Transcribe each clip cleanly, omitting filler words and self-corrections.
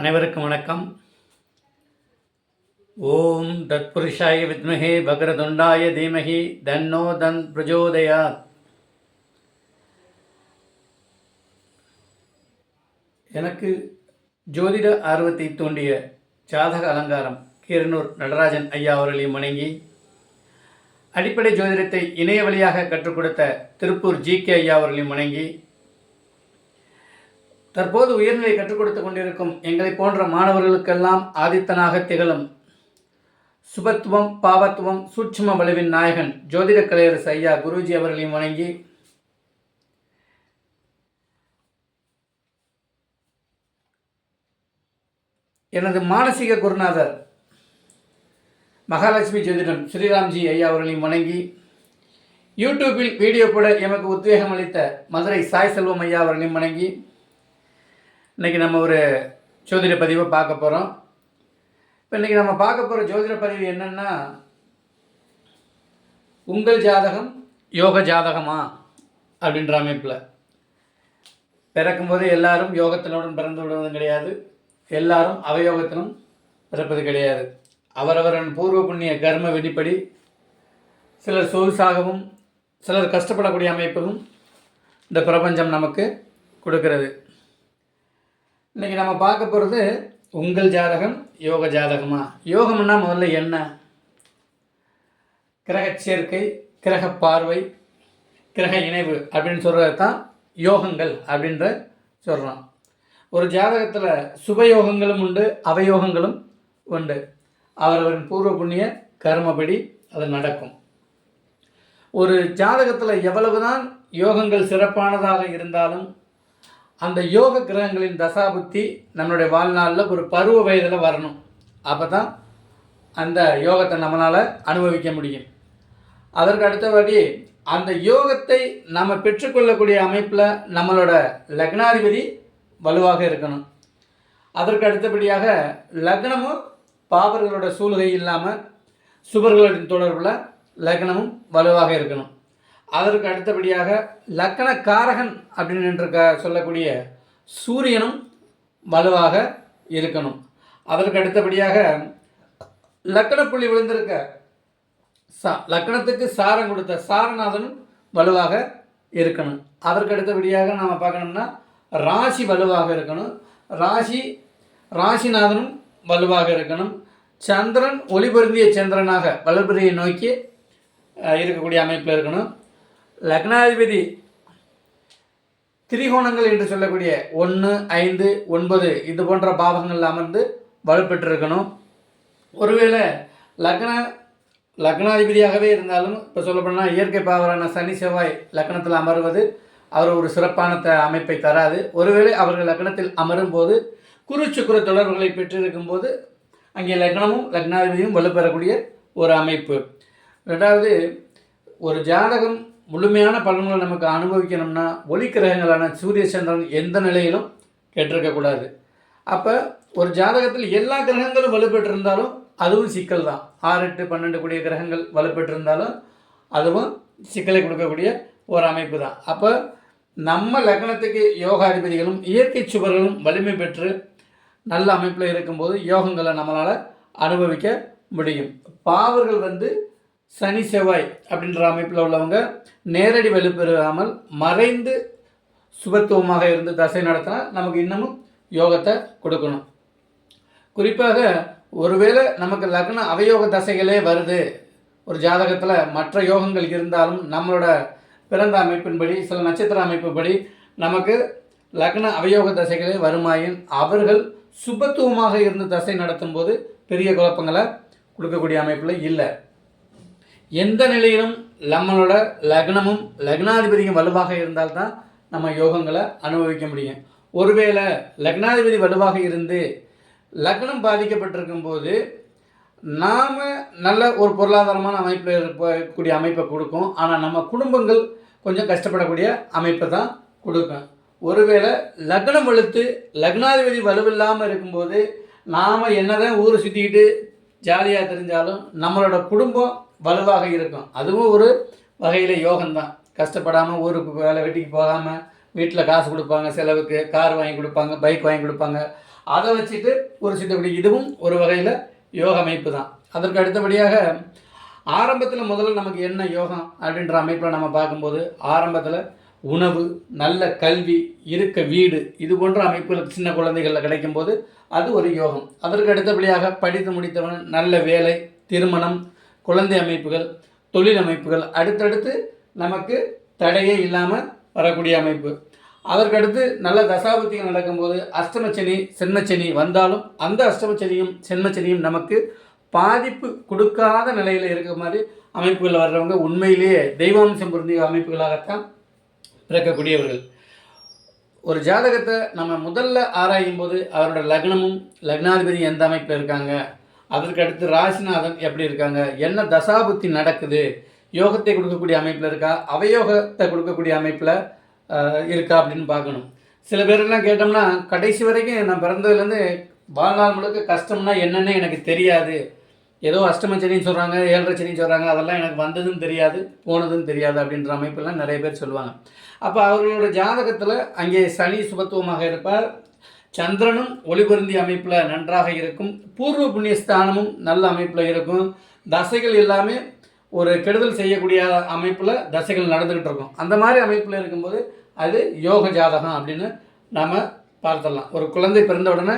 அனைவருக்கும் வணக்கம். ஓம் தத்புருஷாய வித்மஹே வக்ரதுண்டாய தீமஹி தன்னோ தன் பிரஜோதயாத். எனக்கு ஜோதிட ஆர்வத்தை தூண்டிய ஜாதக அலங்காரம் கீரனூர் நடராஜன் ஐயா அவர்களையும் வணங்கி, அடிப்படை ஜோதிடத்தை இணைய வழியாக கற்றுக் கொடுத்த திருப்பூர் ஜி.கே. ஐயா அவர்களையும் வணங்கி, தற்போது உயர்நிலை கற்றுக் கொடுத்து கொண்டிருக்கும் எங்களை போன்ற மாணவர்களுக்கெல்லாம் ஆதித்தனாக திகழும் சுபத்துவம் பாவத்துவம் சூட்சும வலுவின் நாயகன் ஜோதிட கலையரசு ஐயா குருஜி அவர்களையும் வணங்கி, எனது மானசீக குருநாதர் மகாலட்சுமி ஜோதிடம் ஸ்ரீராம்ஜி ஐயா அவர்களையும் வணங்கி, யூடியூப்பில் வீடியோ போட எமக்கு உத்வேகம் அளித்த மதுரை சாய் செல்வம் ஐயா அவர்களையும் வணங்கி, இன்றைக்கி நம்ம ஒரு ஜோதிட பதிவை பார்க்க போகிறோம். இப்போ இன்றைக்கி நம்ம பார்க்க போகிற ஜோதிட பதிவு என்னென்னா, உங்கள் ஜாதகம் யோக ஜாதகமா அப்படின்ற அமைப்பில். பிறக்கும்போது எல்லாரும் யோகத்தினுடன் பிறந்து விடுவதும் கிடையாது, எல்லாரும் அவயோகத்திலும் பிறப்பது கிடையாது. அவரவரின் பூர்வ புண்ணிய கர்ம விதிப்படி சிலர் சொகுசாகவும் சிலர் கஷ்டப்படக்கூடிய அமைப்பும் இந்த பிரபஞ்சம் நமக்கு கொடுக்கிறது. இன்றைக்கி நம்ம பார்க்க போகிறது உங்கள் ஜாதகம் யோக ஜாதகமா. யோகம்னா முதல்ல என்ன? கிரக சேர்க்கை, கிரக பார்வை, கிரக இணைவு அப்படின்னு சொல்கிறது தான் யோகங்கள் அப்படின்ற சொல்கிறோம். ஒரு ஜாதகத்தில் சுபயோகங்களும் உண்டு, அவயோகங்களும் உண்டு. அவரவரின் பூர்வ புண்ணிய கர்மப்படி அது நடக்கும். ஒரு ஜாதகத்தில் எவ்வளவுதான் யோகங்கள் சிறப்பானதாக இருந்தாலும் அந்த யோக கிரகங்களின் தசாபுத்தி நம்மளுடைய வாழ்நாளில் ஒரு பருவ வயதில் வரணும். அப்போ தான் அந்த யோகத்தை நம்மளால் அனுபவிக்க முடியும். அதற்கு அடுத்தபடி அந்த யோகத்தை நம்ம பெற்றுக்கொள்ளக்கூடிய அமைப்பில் நம்மளோட லக்னாதிபதி வலுவாக இருக்கணும். அதற்கு அடுத்தபடியாக லக்னமும் பாவர்களோட சூழ்கை இல்லாமல் சுபர்களின் தொடர்பில் லக்னமும் வலுவாக இருக்கணும். அதற்கு அடுத்தபடியாக லக்கண காரகன் அப்படின்னு சொல்லக்கூடிய சூரியனும் வலுவாக இருக்கணும். அதற்கு அடுத்தபடியாக லக்கண புள்ளி விழுந்திருக்க லக்கணத்துக்கு சாரம் கொடுத்த சாரநாதனும் வலுவாக இருக்கணும். அதற்கு அடுத்தபடியாக நாம் பார்க்கணும்னா ராசி வலுவாக இருக்கணும். ராசிநாதனும் வலுவாக இருக்கணும். சந்திரன் ஒளிபொருந்திய சந்திரனாக வளர்பிறையை நோக்கி இருக்கக்கூடிய அமைப்பில் இருக்கணும். லக்னாதிபதி திரிகோணங்கள் என்று சொல்லக்கூடிய 1, 5, 9 இது போன்ற பாவங்கள் அமர்ந்து வலுப்பெற்றிருக்கணும். ஒருவேளை லக்னாதிபதியாகவே இருந்தாலும், இப்போ சொல்லப்போனால் இயற்கை பாவரான சனி செவ்வாய் லக்னத்தில் அமர்வது அவர் ஒரு சிறப்பான அமைப்பை தராது. ஒருவேளை அவர்கள் லக்னத்தில் அமரும் போது குரு சுக்கிர தொடர்புகளை பெற்றிருக்கும் போது அங்கே லக்னமும் லக்னாதிபதியும் வலுப்பெறக்கூடிய ஒரு அமைப்பு. ரெண்டாவது, ஒரு ஜாதகம் முழுமையான பலன்களை நமக்கு அனுபவிக்கணும்னா ஒளி கிரகங்களான சூரிய சந்திரன் எந்த நிலையிலும் கெட்டிருக்கக்கூடாது. அப்போ ஒரு ஜாதகத்தில் எல்லா கிரகங்களும் வலுப்பெற்றிருந்தாலும் அதுவும் சிக்கல் தான். 6, 8, 12 கூடிய கிரகங்கள் வலுப்பெற்றிருந்தாலும் அதுவும் சிக்கலை கொடுக்கக்கூடிய ஒரு அமைப்பு தான். அப்போ நம்ம லக்னத்துக்கு யோகாதிபதிகளும் இயற்கை சுவர்களும் வலிமை பெற்று நல்ல அமைப்பில் இருக்கும்போது யோகங்களை நம்மளால் அனுபவிக்க முடியும். பாவர்கள் சனி செவ்வாய் அப்படின்ற அமைப்பில் உள்ளவங்க நேரடி வலுப்பெறாமல் மறைந்து சுபத்துவமாக இருந்து தசை நடத்தினா நமக்கு இன்னமும் யோகத்தை கொடுக்கணும். குறிப்பாக ஒருவேளை நமக்கு லக்ன அவயோக தசைகளே வருது, ஒரு ஜாதகத்தில் மற்ற யோகங்கள் இருந்தாலும் நம்மளோட பிறந்த அமைப்பின்படி சில நட்சத்திர அமைப்புப்படி நமக்கு லக்ன அவயோக தசைகளே வருமாயின் அவர்கள் சுபத்துவமாக இருந்து தசை நடத்தும் போது பெரிய குழப்பங்களை கொடுக்கக்கூடிய அமைப்பில் இல்லை. எந்த நிலையிலும் நம்மளோட லக்னமும் லக்னாதிபதியும் வலுவாக இருந்தால்தான் நம்ம யோகங்களை அனுபவிக்க முடியும். ஒருவேளை லக்னாதிபதி வலுவாக இருந்து லக்னம் பாதிக்கப்பட்டிருக்கும் போது நாம் நல்ல ஒரு பொருளாதாரமான அமைப்பில் இருக்கக்கூடிய அமைப்பை கொடுக்கும், ஆனால் நம்ம குடும்பங்கள் கொஞ்சம் கஷ்டப்படக்கூடிய அமைப்பை தான் கொடுக்கும். ஒருவேளை லக்னம் வலுத்து லக்னாதிபதி வலுவில்லாமல் இருக்கும்போது நாம் என்னதான் ஊரை சுற்றிக்கிட்டு ஜாலியாக தெரிஞ்சாலும் நம்மளோட குடும்பம் வலுவாக இருக்கும். அதுவும் ஒரு வகையில் யோகம்தான். கஷ்டப்படாமல் ஊருக்கு வேலை வெட்டிக்கு போகாமல் வீட்டில் காசு கொடுப்பாங்க, செலவுக்கு கார் வாங்கி கொடுப்பாங்க, பைக் வாங்கி கொடுப்பாங்க. அதை வச்சுட்டு ஒரு சித்தப்படி இதுவும் ஒரு வகையில் யோக அமைப்பு தான். அதற்கு அடுத்தபடியாக ஆரம்பத்தில் முதல்ல நமக்கு என்ன யோகம் அப்படின்ற அமைப்பில் நம்ம பார்க்கும்போது ஆரம்பத்தில் உணவு, நல்ல கல்வி, இருக்க வீடு, இது போன்ற அமைப்புகள் சின்ன குழந்தைகளில் கிடைக்கும்போது அது ஒரு யோகம். அதற்கு அடுத்தபடியாக படித்து முடித்தவன் நல்ல வேலை, திருமணம், குழந்தை அமைப்புகள், தொழில் அமைப்புகள் அடுத்தடுத்து நமக்கு தடையே இல்லாமல் வரக்கூடிய அமைப்பு. அதற்கடுத்து நல்ல தசாபுத்திகள் நடக்கும்போது அஷ்டமச்சனி சென்மச்சனி வந்தாலும் அந்த அஷ்டமச்சனியும் சென்மச்சனியும் நமக்கு பாதிப்பு கொடுக்காத நிலையில் இருக்கிற மாதிரி அமைப்புகளில் வர்றவங்க உண்மையிலேயே தெய்வாம்சம் பொருந்திய அமைப்புகளாகத்தான் பிறக்கக்கூடியவர்கள். ஒரு ஜாதகத்தை நம்ம முதல்ல ஆராயும் போது அவரோட லக்னமும் லக்னாதிபதி எந்த அமைப்பில் இருக்காங்க, அதற்கு அடுத்து ராசிநாதன் எப்படி இருக்காங்க, என்ன தசாபுத்தி நடக்குது, யோகத்தை கொடுக்கக்கூடிய அமைப்பில் இருக்கா, அவயோகத்தை கொடுக்கக்கூடிய அமைப்பில் இருக்கா அப்படின்னு பார்க்கணும். சில பேரெல்லாம் கேட்டோம்னா கடைசி வரைக்கும் நான் பிறந்ததுலேருந்து வாழ்நாள் முழுக்க கஷ்டம்னா என்னென்னு எனக்கு தெரியாது, ஏதோ அஷ்டமச்சனின்னு சொல்கிறாங்க, 7.5 சனின்னு சொல்கிறாங்க, அதெல்லாம் எனக்கு வந்ததும் தெரியாது போனதும் தெரியாது அப்படின்ற அமைப்பெல்லாம் நிறைய பேர் சொல்லுவாங்க. அப்போ அவர்களோட ஜாதகத்தில் அங்கே சனி சுபத்துவமாக இருப்பார், சந்திரனும் ஒளிபொருந்திய அமைப்பில் நன்றாக இருக்கும், பூர்வ புண்ணியஸ்தானமும் நல்ல அமைப்பில் இருக்கும், தசைகள் எல்லாமே ஒரு கெடுதல் செய்யக்கூடிய அமைப்பில் தசைகள் நடந்துக்கிட்டு இருக்கும். அந்த மாதிரி அமைப்பில் இருக்கும்போது அது யோக ஜாதகம் அப்படின்னு நாம் பார்த்துடலாம். ஒரு குழந்தை பிறந்த உடனே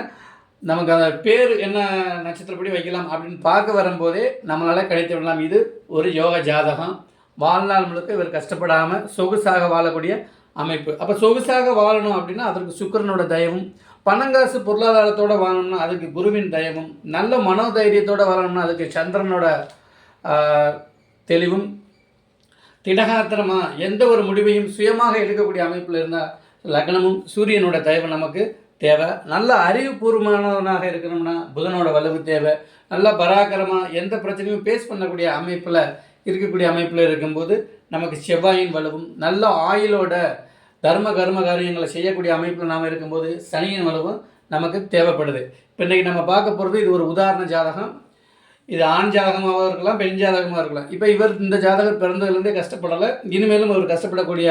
நமக்கு அந்த பேர் என்ன நட்சத்திரப்படி வைக்கலாம் அப்படின்னு பார்க்க வரும்போதே நம்மளால் கிடைத்து விடலாம், இது ஒரு யோக ஜாதகம், வாழ்நாள் முழுக்க இவர் கஷ்டப்படாமல் சொகுசாக வாழக்கூடிய அமைப்பு. அப்போ சொகுசாக வாழணும் அப்படின்னா அதற்கு சுக்கிரனோட தயவும், பணங்காசு பொருளாதாரத்தோடு வாழணும்னா அதுக்கு குருவின் தயவும், நல்ல மனோதைரியத்தோடு வாழணும்னா அதுக்கு சந்திரனோட தெளிவும், திடகாத்திரமாக எந்த ஒரு முடிவையும் சுயமாக எடுக்கக்கூடிய அமைப்பில் இருந்தால் லக்னமும் சூரியனோட தயவு நமக்கு தேவை. நல்ல அறிவுபூர்வமானவனாக இருக்கணும்னா புதனோட வலுவு தேவை. நல்ல பராக்கிரமாக எந்த பிரச்சனையும் பேஸ் பண்ணக்கூடிய அமைப்பில் இருக்கக்கூடிய அமைப்பில் இருக்கும்போது நமக்கு செவ்வாயின் வலுவும், நல்ல ஆயுளோட தர்ம கர்ம காரியங்களை செய்யக்கூடிய அமைப்பில் நாம் இருக்கும்போது சனியின் வலுவும் நமக்கு தேவைப்படுது. இப்போ இன்றைக்கி நம்ம பார்க்க போகிறது இது ஒரு உதாரண ஜாதகம். இது ஆண் ஜாதகமாக இருக்கலாம், பெண் ஜாதகமாக இருக்கலாம். இப்போ இவர் இந்த ஜாதகம் பிறந்ததுலேருந்தே கஷ்டப்படலை, இனிமேலும் அவர் கஷ்டப்படக்கூடிய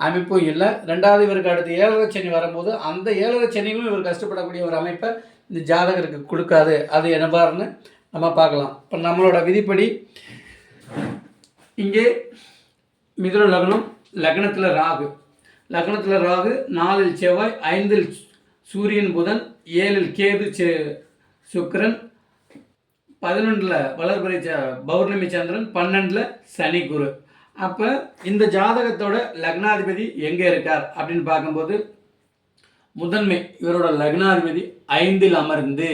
அமைப்பும் இல்லை. ரெண்டாவது இவருக்கு அடுத்து 7.5 சனி வரும்போது அந்த 7.5 சனியிலும் இவர் கஷ்டப்படக்கூடிய ஒரு அமைப்பை இந்த ஜாதகருக்கு கொடுக்காது. அது என்னவாருன்னு நம்ம பார்க்கலாம். இப்போ நம்மளோட விதிப்படி இங்கே மிதுன லக்னம், லக்னத்தில் ராகு, 4 செவ்வாய், 5 சூரியன் புதன், 7 கேது சுக்கிரன், 11 வளர்பிறை பௌர்ணமி சந்திரன், 12 சனி குரு. அப்போ இந்த ஜாதகத்தோட லக்னாதிபதி எங்கே இருக்கார் அப்படின்னு பார்க்கும்போது முதன்மை இவரோட லக்னாதிபதி 5 அமர்ந்து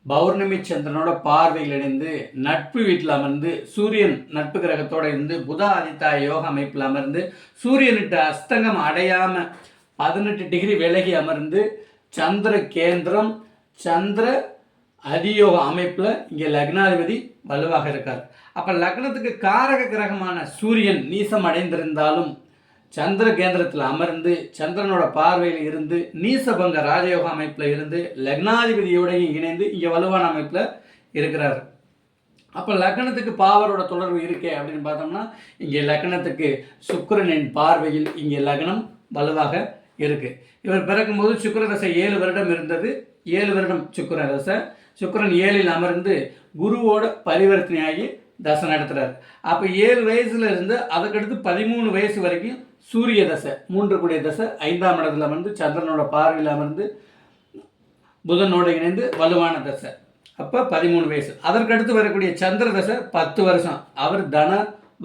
பௌர்ணமி சந்திரனோட பார்வையில் இணைந்து நட்பு வீட்டில் அமர்ந்து சூரியன் நட்பு கிரகத்தோடு இருந்து புத ஆதித்ய யோக அமைப்பில் அமர்ந்து சூரியனிட்ட அஸ்தங்கம் அடையாமல் 18 டிகிரி விலகி அமர்ந்து சந்திர கேந்திரம் சந்திர அதியோக அமைப்பில் இங்கே லக்னாதிபதி வலுவாக இருக்கார். அப்போ லக்னத்துக்கு காரக கிரகமான சூரியன் நீசம் அடைந்திருந்தாலும் சந்திர கேந்திரத்தில் அமர்ந்து சந்திரனோட பார்வையில் இருந்து நீசபங்க ராஜயோக அமைப்பில் இருந்து லக்னாதிபதியோடையும் இணைந்து இங்கே வலுவான அமைப்பில் இருக்கிறார். அப்போ லக்னத்துக்கு பாவரோட தொடர்பு இருக்கே அப்படின்னு பார்த்தோம்னா இங்கே லக்னத்துக்கு சுக்கிரனின் பார்வையில் இங்கே லக்னம் வலுவாக இருக்குது. இவர் பிறக்கும்போது சுக்கிர தசை 7 வருடம் இருந்தது. 7 வருடம் சுக்கிர தசை. சுக்கிரன் 7 அமர்ந்து குருவோட பரிவர்த்தனையாகி தசை நடத்துகிறார். அப்போ 7 வயசுல இருந்து அதுக்கடுத்து 13 வயசு வரைக்கும் சூரிய தசை 3 கூடிய தசை 5ஆம் இடத்துல அமர்ந்து சந்திரனோட பார்வையில் அமர்ந்து புதனோடு இணைந்து வலுவான தசை. அப்போ 13 வயசு. அதற்கடுத்து வரக்கூடிய சந்திர தசை 10 வருஷம். அவர் தன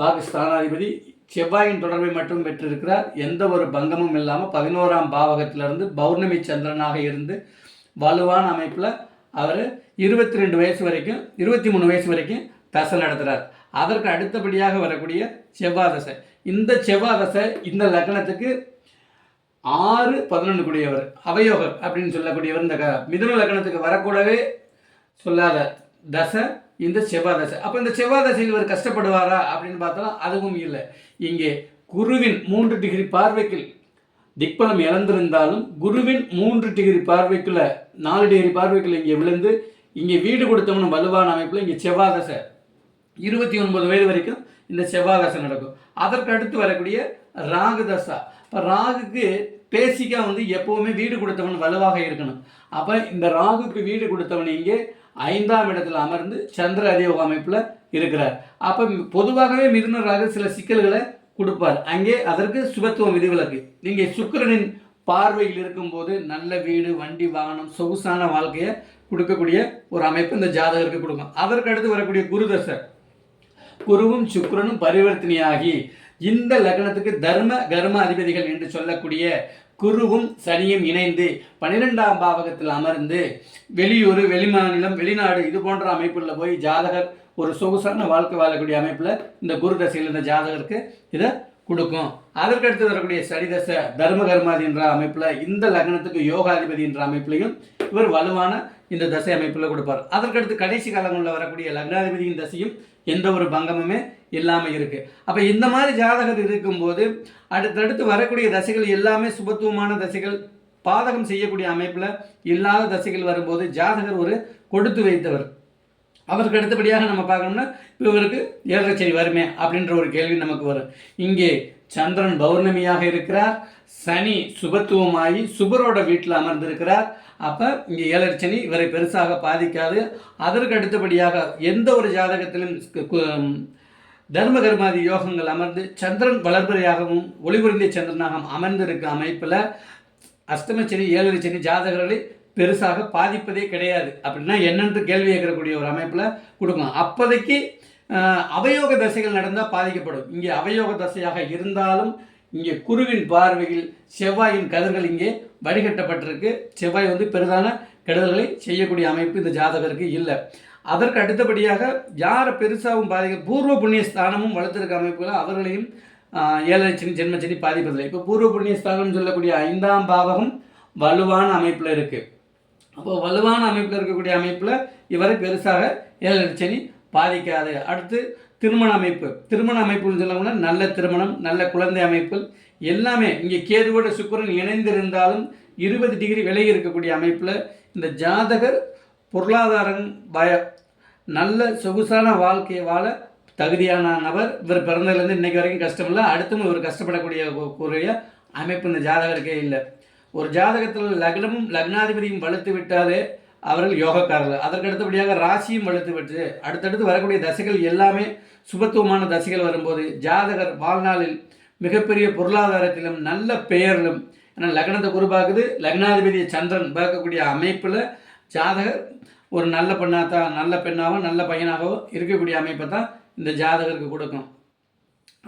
பாகஸ்தானாதிபதி செவ்வாயின் தொடர்பை மட்டும் பெற்றிருக்கிறார். எந்த ஒரு பங்கமும் இல்லாமல் 11ஆம் பாவகத்திலிருந்து பௌர்ணமி சந்திரனாக இருந்து வலுவான அமைப்பில் அவர் 22 வயசு வரைக்கும் 23 வயசு வரைக்கும் தசை நடத்துகிறார். அதற்கு அடுத்தபடியாக வரக்கூடிய செவ்வாய் தசை. இந்த செவ்வாய் தசை இந்த லக்னத்துக்கு 6-11 கூடியவர் அவயோகர் அப்படின்னு சொல்லக்கூடியவர். இந்த மிதுன லக்னத்துக்கு வரக்கூடவே சொல்லாத தசை இந்த செவ்வாய் தசை. அப்போ இந்த செவ்வாய் தசையில் இவர் கஷ்டப்படுவாரா அப்படின்னு பார்த்தா அதுவும் இல்லை. இங்கே குருவின் 3 டிகிரி பார்வைக்கு திக்பலம் இழந்திருந்தாலும் குருவின் 3 டிகிரி பார்வைக்குள்ள 4 டிகிரி பார்வைக்குள்ள இங்கே விழுந்து இங்கே வீடு கொடுத்தவனும் வலுவான அமைப்பில் இங்கே செவ்வாய் தசை 29 வயது வரைக்கும் இந்த செவ்வாய் தசை நடக்கும். அதற்கு அடுத்து வரக்கூடிய ராகு தசா. இப்போ ராகுக்கு பேசிக்காக வந்து எப்போவுமே வீடு கொடுத்தவன் வலுவாக இருக்கணும். அப்போ இந்த ராகுக்கு வீடு கொடுத்தவன் இங்கே 5ஆம் இடத்துல அமர்ந்து சந்திர அதியோக அமைப்பில் இருக்கிறார். அப்போ பொதுவாகவே மிதுன ராகு சில சிக்கல்களை கொடுப்பார். அங்கே அதற்கு சுபத்துவம் விதிவிலக்கு. இங்கே சுக்கிரனின் பார்வையில் இருக்கும்போது நல்ல வீடு, வண்டி, வாகனம், சொகுசான வாழ்க்கையை கொடுக்கக்கூடிய ஒரு அமைப்பு இந்த ஜாதகருக்கு கொடுக்கும். அதற்கு அடுத்து வரக்கூடிய குரு தசை, குருவும் சுக்கிரனும் பரிவர்த்தனையாகி இந்த லக்னத்துக்கு தர்ம கர்ம அதிபதிகள் என்று சொல்லக்கூடிய குருவும் சனியும் இணைந்து 12ஆம் பாவகத்தில் அமர்ந்து வெளியூர், வெளிமாநிலம், வெளிநாடு இது போன்ற அமைப்புகளில் போய் ஜாதகர் ஒரு சொகுசான வாழ்க்கை வாழக்கூடிய அமைப்பில் இந்த குரு தசையில் இந்த ஜாதகருக்கு இதை கொடுக்கும். அதற்கடுத்து வரக்கூடிய சனி தசை தர்ம கர்மாதி என்ற அமைப்பில் இந்த லக்னத்துக்கு யோகாதிபதி என்ற அமைப்பிலையும் இவர் வலுவான இந்த தசை அமைப்பில் கொடுப்பார். அதற்கடுத்து கடைசி காலங்களில் வரக்கூடிய லக்னாதிபதியின் தசையும் எந்த ஒரு பங்கமுமே இல்லாமல் இருக்குது. அப்போ இந்த மாதிரி ஜாதகர் இருக்கும்போது அடுத்தடுத்து வரக்கூடிய தசைகள் எல்லாமே சுபத்துவமான தசைகள், பாதகம் செய்யக்கூடிய அமைப்பில் இல்லாத தசைகள் வரும்போது ஜாதகர் ஒரு கொடுத்து வைத்தவர். அவருக்கு அடுத்தபடியாக நம்ம பார்க்கணும்னா இவருக்கு 7.5 சனி வருமே அப்படின்ற ஒரு கேள்வி நமக்கு வரும். இங்கே சந்திரன் பௌர்ணமியாக இருக்கிறார், சனி சுபத்துவமாகி சுபரோட வீட்டில் அமர்ந்திருக்கிறார். அப்போ இங்கே 7.5 சனி இவரை பெருசாக பாதிக்காது. அதற்கு அடுத்தபடியாக எந்த ஒரு ஜாதகத்திலும் தர்ம கர்மாதி யோகங்கள் அமர்ந்து சந்திரன் வளர்பிறையாகவும் ஒளிபுரிந்திய சந்திரனாக அமர்ந்திருக்க அமைப்பில் அஷ்டமச்சனி 7.5 சனி ஜாதகர்களை பெருசாக பாதிப்பதே கிடையாது. அப்படின்னா என்னென்று கேள்வி கேட்கக்கூடிய ஒரு அமைப்பில் கொடுக்கலாம். அப்போதைக்கு அவயோக தசைகள் நடந்தால் பாதிக்கப்படும். இங்கே அவயோக தசையாக இருந்தாலும் இங்கே குருவின் பார்வையில் செவ்வாயின் கதிர்கள் இங்கே வடிகட்டப்பட்டிருக்கு. செவ்வாய் வந்து பெரிதான கெடுதல்களை செய்யக்கூடிய அமைப்பு இந்த ஜாதகருக்கு இல்லை. அதற்கு அடுத்தபடியாக யாரை பெருசாகவும் பூர்வ புண்ணிய ஸ்தானமும் வளர்த்திருக்க அமைப்புகள் அவர்களையும் 7.5 சனி ஜென்மச்சனி பாதிப்பதில்லை. இப்போ பூர்வ புண்ணிய ஸ்தானம் சொல்லக்கூடிய 5ஆம் பாவகம் வலுவான அமைப்பில் இருக்குது. அப்போ வலுவான அமைப்பில் இருக்கக்கூடிய அமைப்பில் இவரை பெருசாக 7.5 சனி பாதிக்காது. அடுத்து திருமண அமைப்பு, திருமண அமைப்புன்னு சொல்லணும்னா நல்ல திருமணம், நல்ல குழந்தை அமைப்பு எல்லாமே இங்கே கேதுவோட சுக்கிரன் இணைந்திருந்தாலும் 20 டிகிரி விலகி இருக்கக்கூடிய அமைப்பில் இந்த ஜாதகர் பொருளாதாரம் நல்ல சொகுசான வாழ்க்கையை வாழ தகுதியான நபர். இவர் பிறந்ததுலேருந்து இன்றைக்கு வரைக்கும் கஷ்டம் இல்லை, அடுத்தும் இவர் கஷ்டப்படக்கூடிய அமைப்பு இந்த ஜாதகருக்கே இல்லை. ஒரு ஜாதகத்தில் லக்னமும் லக்னாதிபதியும் வலுத்து விட்டாலே அவர்கள் யோகக்காரர்கள். அதற்கு அடுத்தபடியாக ராசியும் வலுத்து விட்டு அடுத்தடுத்து வரக்கூடிய தசைகள் எல்லாமே சுபத்துவமான தசைகள் வரும்போது ஜாதகர் வாழ்நாளில் மிகப்பெரிய பொருளாதாரத்திலும் நல்ல பெயரிலும், ஏன்னா லக்னத்தை குரு பார்க்குது, லக்னாதிபதியை சந்திரன் பார்க்கக்கூடிய அமைப்பில் ஜாதகர் ஒரு நல்ல பெண்ணாகவும் நல்ல பையனாகவோ இருக்கக்கூடிய அமைப்பை தான் இந்த ஜாதகருக்கு கொடுக்கும்.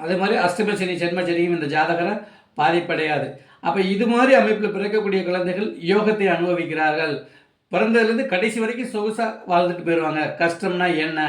அதே மாதிரி அஷ்டமச்சனி ஜென்மச்சனியும் இந்த ஜாதகரை பாதிப்படையாது. அப்போ இது மாதிரி அமைப்பில் பிறக்கக்கூடிய குழந்தைகள் யோகத்தை அனுபவிக்கிறார்கள். பிறந்ததுலேருந்து கடைசி வரைக்கும் சொகுசாக வாழ்ந்துட்டு போயிடுவாங்க. கஷ்டம்னா என்ன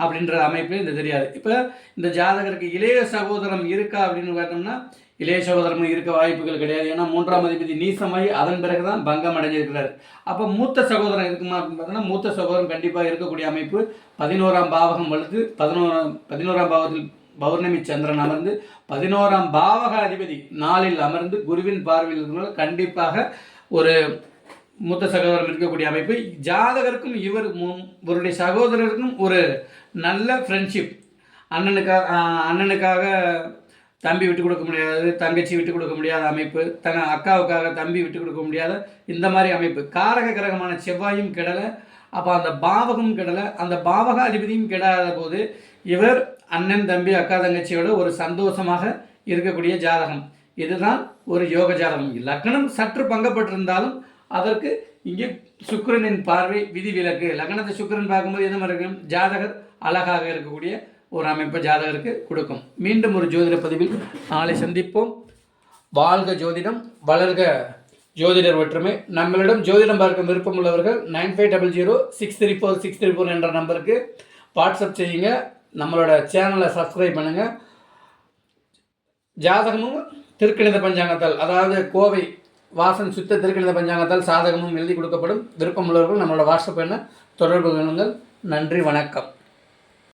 அப்படின்ற அமைப்பு இந்த தெரியாது. இப்போ இந்த ஜாதகருக்கு இளைய சகோதரம் இருக்கா அப்படின்னு பார்த்தோம்னா இளைய சகோதரமும் இருக்க வாய்ப்புகள் கிடையாது. ஏன்னா 3ஆம் அதிபதி நீசமாகி அதன் பிறகு தான் பங்கம் அடைஞ்சிருக்கிறார். அப்போ மூத்த சகோதரன் இருக்குமா அப்படின்னு பார்த்தோம்னா மூத்த சகோதரன் கண்டிப்பாக இருக்கக்கூடிய அமைப்பு. 11ஆம் பாவகம் வலுத்து 11ஆம் பாவத்தில் பௌர்ணமி சந்திரன் அமர்ந்து 11ஆம் பாவக அதிபதி நாளில் அமர்ந்து குருவின் பார்வையில் இருக்கிறனால கண்டிப்பாக ஒரு மூத்த சகோதரன் இருக்கக்கூடிய அமைப்பு. ஜாதகருக்கும் இவருடைய சகோதரருக்கும் ஒரு நல்ல ஃப்ரெண்ட்ஷிப். அண்ணனுக்காக தம்பி விட்டு கொடுக்க முடியாது, தங்கச்சி விட்டு கொடுக்க முடியாத அமைப்பு, அக்காவுக்காக தம்பி விட்டு கொடுக்க முடியாத இந்த மாதிரி அமைப்பு. காரக கிரகமான செவ்வாயும் கெடலை, அப்போ அந்த பாவகமும் கெடலை, அந்த பாவக அதிபதியும் கெடாத போது இவர் அண்ணன் தம்பி அக்கா தங்கச்சியோட ஒரு சந்தோஷமாக இருக்கக்கூடிய ஜாதகம். இதுதான் ஒரு யோக ஜாதகம். லக்னம் சற்று பங்கப்பட்டிருந்தாலும் அதற்கு இங்கே சுக்கிரனின் பார்வை விதிவிலக்கு. லக்னத்தை சுக்கிரன் பார்க்கும்போது எந்த மாதிரி இருக்கும், ஜாதகர் அழகாக இருக்கக்கூடிய ஒரு அமைப்பை ஜாதகருக்கு கொடுக்கும். மீண்டும் ஒரு ஜோதிட பதிவில் நாளை சந்திப்போம். வாழ்க ஜோதிடம், வளர்க ஜோதிடர் ஒற்றுமை. நம்மளிடம் ஜோதிடம் பார்க்க விருப்பம் உள்ளவர்கள் 9500634634 என்ற நம்பருக்கு வாட்ஸ்அப் செய்யுங்க. நம்மளோட சேனலை சப்ஸ்கிரைப் பண்ணுங்கள். ஜாதகமும் திருக்கணித பஞ்சாங்கத்தால், அதாவது கோவை வாசன் சுத்த திருக்கணித பஞ்சாங்கத்தால் சாதகமும் எழுதி கொடுக்கப்படும். விருப்பம் உள்ளவர்கள் நம்மளோட வாட்ஸ்அப் எண்ணை தொடர்பு கொள்ளுங்கள். நன்றி, வணக்கம்.